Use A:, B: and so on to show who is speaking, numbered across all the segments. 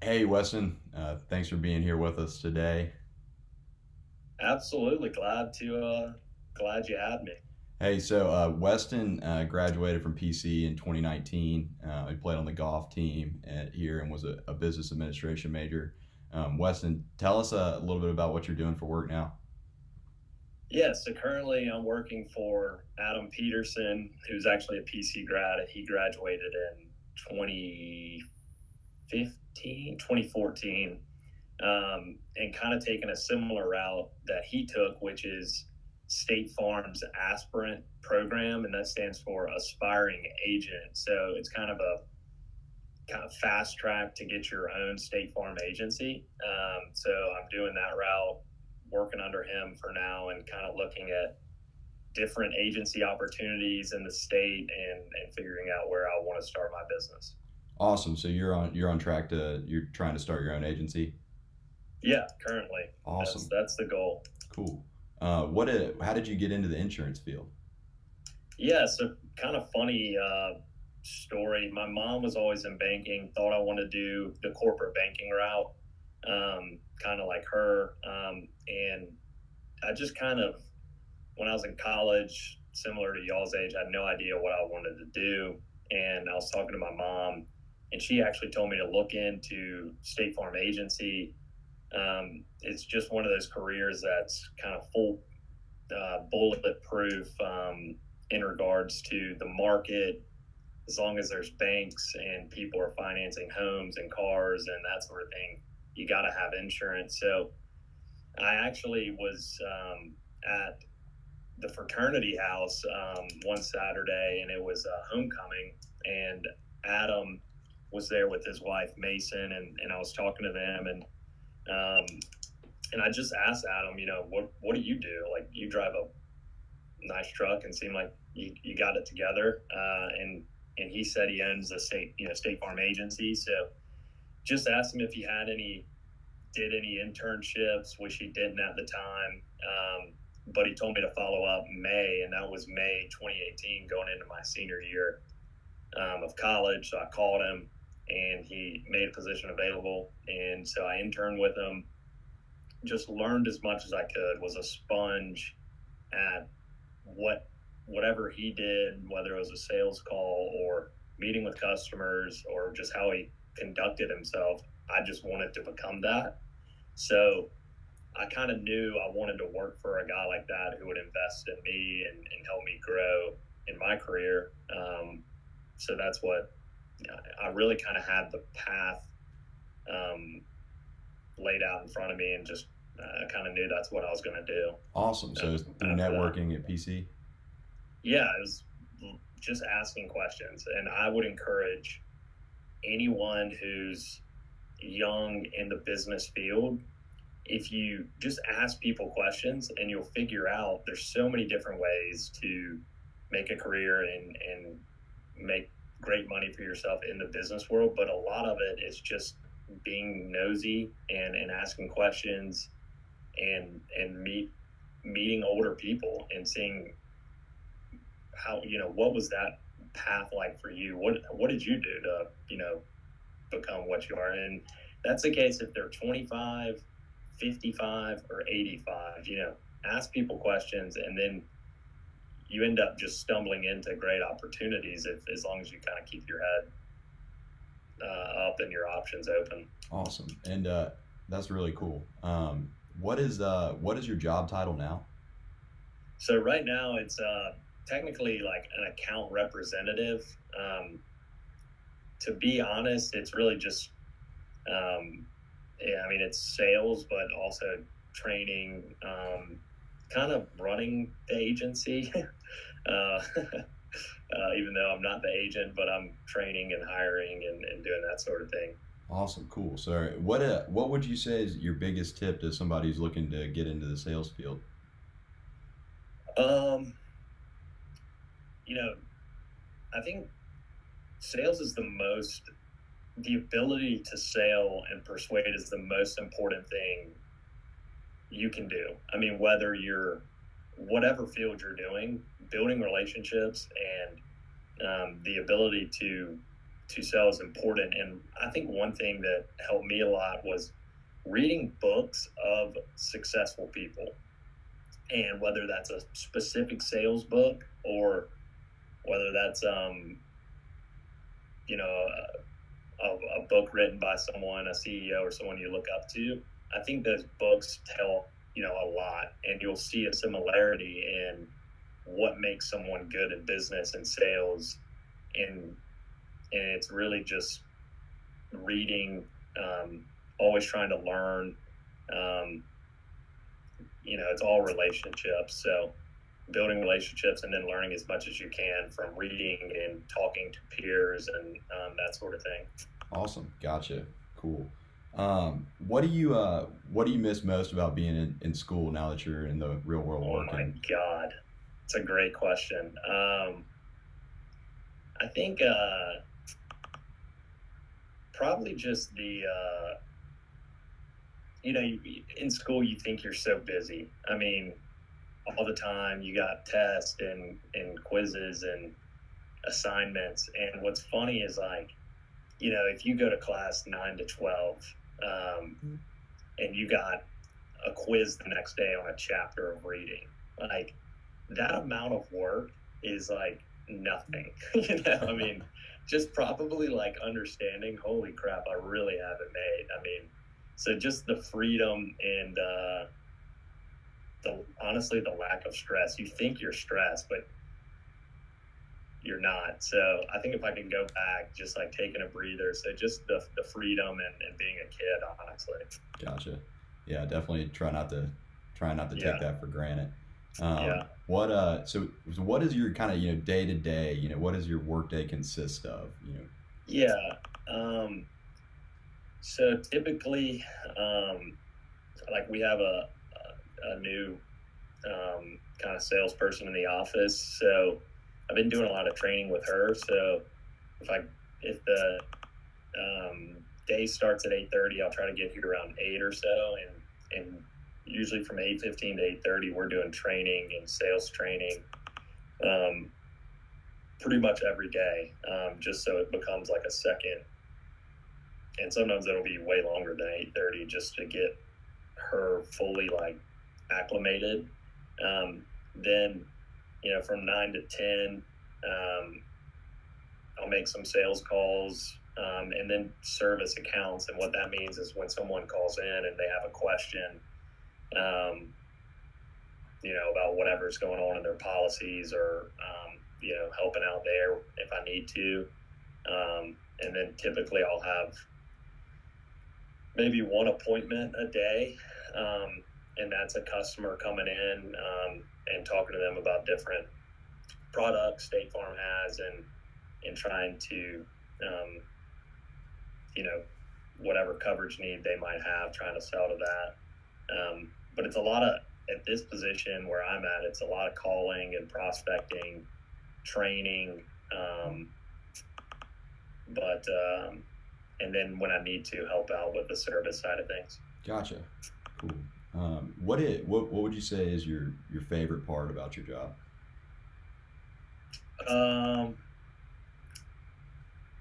A: Hey, Weston. Thanks for being here with us today.
B: Absolutely glad you had me.
A: Hey, Weston graduated from PC in 2019. He played on the golf team here and was a business administration major. Weston, tell us a little bit about what you're doing for work now.
B: Yeah, so currently I'm working for Adam Peterson, who's actually a PC grad. He graduated in 2015, 2014, and kind of taken a similar route that he took, which is State Farm's aspirant program, and that stands for aspiring agent. So it's kind of fast track to get your own State Farm agency. So I'm doing that route, working under him for now, and kind of looking at different agency opportunities in the state and figuring out where I want to start my business.
A: Awesome. So you're on track to you're trying to start your own agency.
B: Yeah, currently that's
A: Awesome.
B: that's the goal.
A: Cool. How did you get into the insurance field?
B: Yeah, so kind of funny story. My mom was always in banking, thought I wanted to do the corporate banking route, kind of like her, and I just kind of when I was in college, similar to y'all's age, I had no idea what I wanted to do. And I was talking to my mom, and she actually told me to look into State Farm agency. It's just one of those careers that's kind of full bulletproof in regards to the market. As long as there's banks and people are financing homes and cars and that sort of thing, you got to have insurance. So I actually was at the fraternity house one Saturday, and it was homecoming, and Adam was there with his wife Mason, and I was talking to them, um, and I just asked Adam, what do you do? Like, you drive a nice truck and seem like you got it together, and he said he owns a State Farm agency, so just asked him if he did any internships, which he didn't at the time. But he told me to follow up in May, and that was May 2018, going into my senior year of college. So I called him, and he made a position available, and so I interned with him. Just learned as much as I could. Was a sponge at whatever he did, whether it was a sales call or meeting with customers or just how he conducted himself. I just wanted to become that. So I kind of knew I wanted to work for a guy like that who would invest in me and help me grow in my career. So that's what I really kind of had the path um, laid out in front of me, and just kind of knew that's what I was going to do
A: Awesome. So it's through
B: after that.
A: networking at PC.
B: Yeah, it was just asking questions. And I would encourage anyone who's young in the business field, if you just ask people questions, and you'll figure out there's so many different ways to make a career and make great money for yourself in the business world. But a lot of it is just being nosy and asking questions and meeting older people and seeing how, what was that path like for you? What did you do to, become what you are? And that's the case if they're 25, 55, or 85. Ask people questions, and then you end up just stumbling into great opportunities if as long as you kind of keep your head up and your options open.
A: Awesome. And that's really cool. What is your job title now?
B: So right now it's technically like an account representative. Um, to be honest, it's really just yeah, I mean, it's sales, but also training, kind of running the agency. Even though I'm not the agent, but I'm training and hiring and doing that sort of thing.
A: Awesome, cool. So, what would you say is your biggest tip to somebody who's looking to get into the sales field?
B: Um, you know, I think sales is the ability to sell and persuade is the most important thing you can do. I mean, whether you're whatever field you're doing, building relationships and the ability to to sell is important. And I think one thing that helped me a lot was reading books of successful people. And whether that's a specific sales book or whether that's, a book written by someone, a CEO or someone you look up to, I think those books tell, a lot, and you'll see a similarity in what makes someone good in business and sales. And it's really just reading, always trying to learn. It's all relationships. So building relationships and then learning as much as you can from reading and talking to peers and that sort of thing.
A: Awesome. Gotcha. Cool. What do you miss most about being in school now that you're in the real world working?
B: Oh my God. It's a great question. I think probably just the, in school you think you're so busy. I mean, all the time you got tests and quizzes and assignments. And what's funny is if you go to class 9 to 12 and you got a quiz the next day on a chapter of reading, that amount of work is nothing. I mean, just probably understanding, holy crap, I really have it made. I mean, so just the freedom and honestly the lack of stress. You think you're stressed, but you're not. So I think if I can go back, just taking a breather, so just the freedom and being a kid, honestly.
A: Gotcha. Yeah, definitely try not to take that for granted. So what is your kind of day to day? What does your work day consist of?
B: Yeah. So typically, we have a new kind of salesperson in the office. So I've been doing a lot of training with her. So if the day starts at 8:30, I'll try to get here around 8 or so, and usually from 8:15 to 8:30, we're doing training and sales training, pretty much every day, just so it becomes a second. And sometimes it'll be way longer than 8:30 just to get her fully acclimated. Then, from 9 to 10, I'll make some sales calls, and then service accounts. And what that means is when someone calls in and they have a question, about whatever's going on in their policies or, helping out there if I need to. And then typically I'll have maybe one appointment a day, and that's a customer coming in and talking to them about different products State Farm has and trying to, whatever coverage need they might have, trying to sell to that. But it's a lot of, at this position where I'm at, it's a lot of calling and prospecting, training, and then when I need to, help out with the service side of things.
A: Gotcha. Cool. What would you say is your favorite part about your job?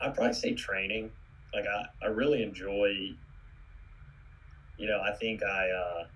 B: I'd probably say training. I really enjoy, I think I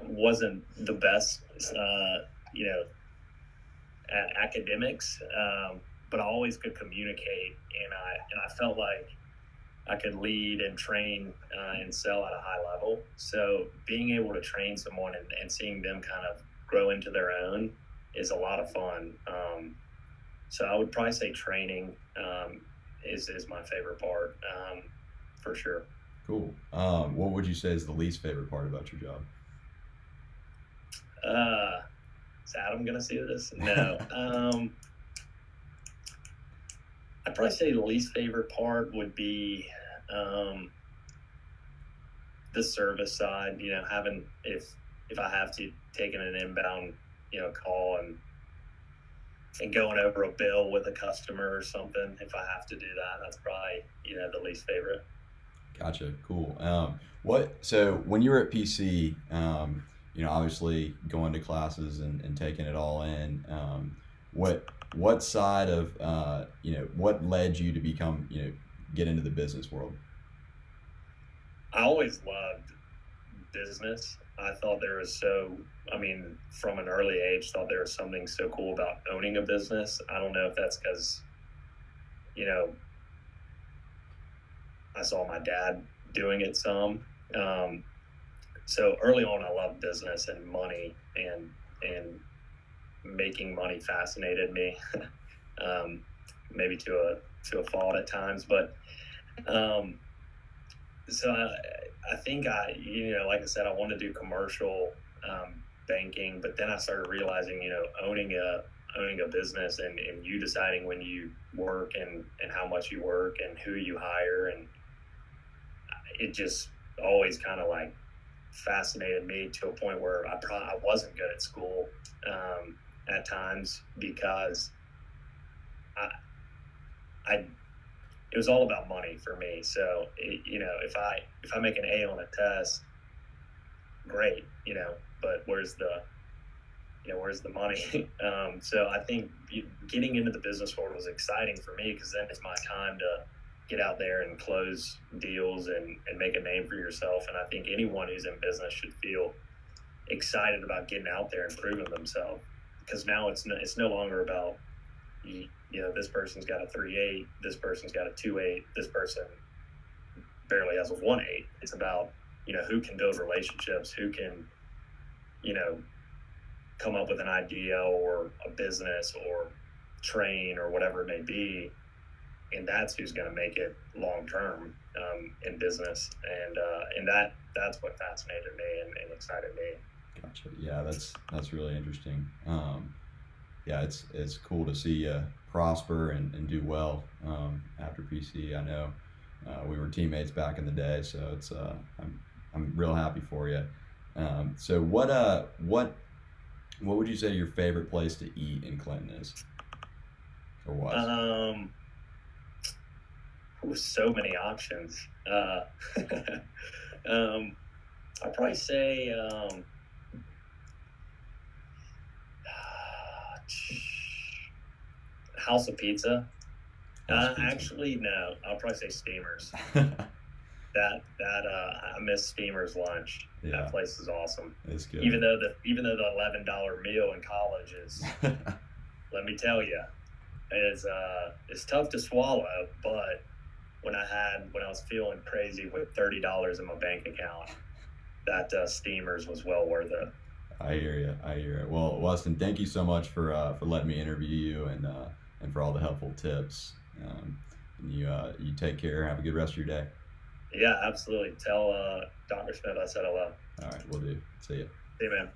B: wasn't the best, at academics, but I always could communicate, and I felt like I could lead and train and sell at a high level. So being able to train someone and seeing them kind of grow into their own is a lot of fun. So I would probably say training is my favorite part, for sure.
A: Cool. What would you say is the least favorite part about your job?
B: Is Adam gonna see this? No. I'd probably say the least favorite part would be the service side. Having if I have to taking an inbound call and going over a bill with a customer or something. If I have to do that, that's probably the least favorite.
A: Gotcha. Cool. So when you were at PC, obviously going to classes and taking it all in, what what side of what led you to become get into the business world?
B: I always loved business. I thought there was from an early age, thought there was something so cool about owning a business. I don't know if that's because, I saw my dad doing it some. So early on, I loved business and money, and making money fascinated me, maybe to a fault at times. But so I think like I said, I want to do commercial banking, but then I started realizing, owning a business and you deciding when you work and how much you work and who you hire, and it just always kind of like fascinated me to a point where I wasn't good at school at times, because it was all about money for me. So if I make an A on a test, great, but where's the money? So I think getting into the business world was exciting for me, because then it's my time to get out there and close deals and make a name for yourself. And I think anyone who's in business should feel excited about getting out there and proving themselves, because now it's no longer about, this person's got a 3.8, this person's got a 2.8, this person barely has a 1.8. It's about, who can build relationships, who can, come up with an idea or a business or train or whatever it may be. And that's who's going to make it long term in business, and that's what fascinated me and excited me.
A: Gotcha. Yeah, that's really interesting. Yeah, it's cool to see you prosper and do well after PC. I know we were teammates back in the day, so it's I'm real happy for you. So what would you say your favorite place to eat in Clinton is, or was?
B: With so many options. I'd probably say House of Pizza. Actually, no. I'll probably say Steamers. I miss Steamers lunch. Yeah. That place is awesome.
A: It's good.
B: Even though the $11 meal in college is, let me tell you, it's tough to swallow. But when I was feeling crazy with $30 in my bank account, that Steamers was well worth it.
A: I hear you. Well, Weston, thank you so much for letting me interview you and for all the helpful tips. You take care. Have a good rest of your day.
B: Yeah, absolutely. Tell Dr. Smith I said hello.
A: All right, will do. See you.
B: See you, man.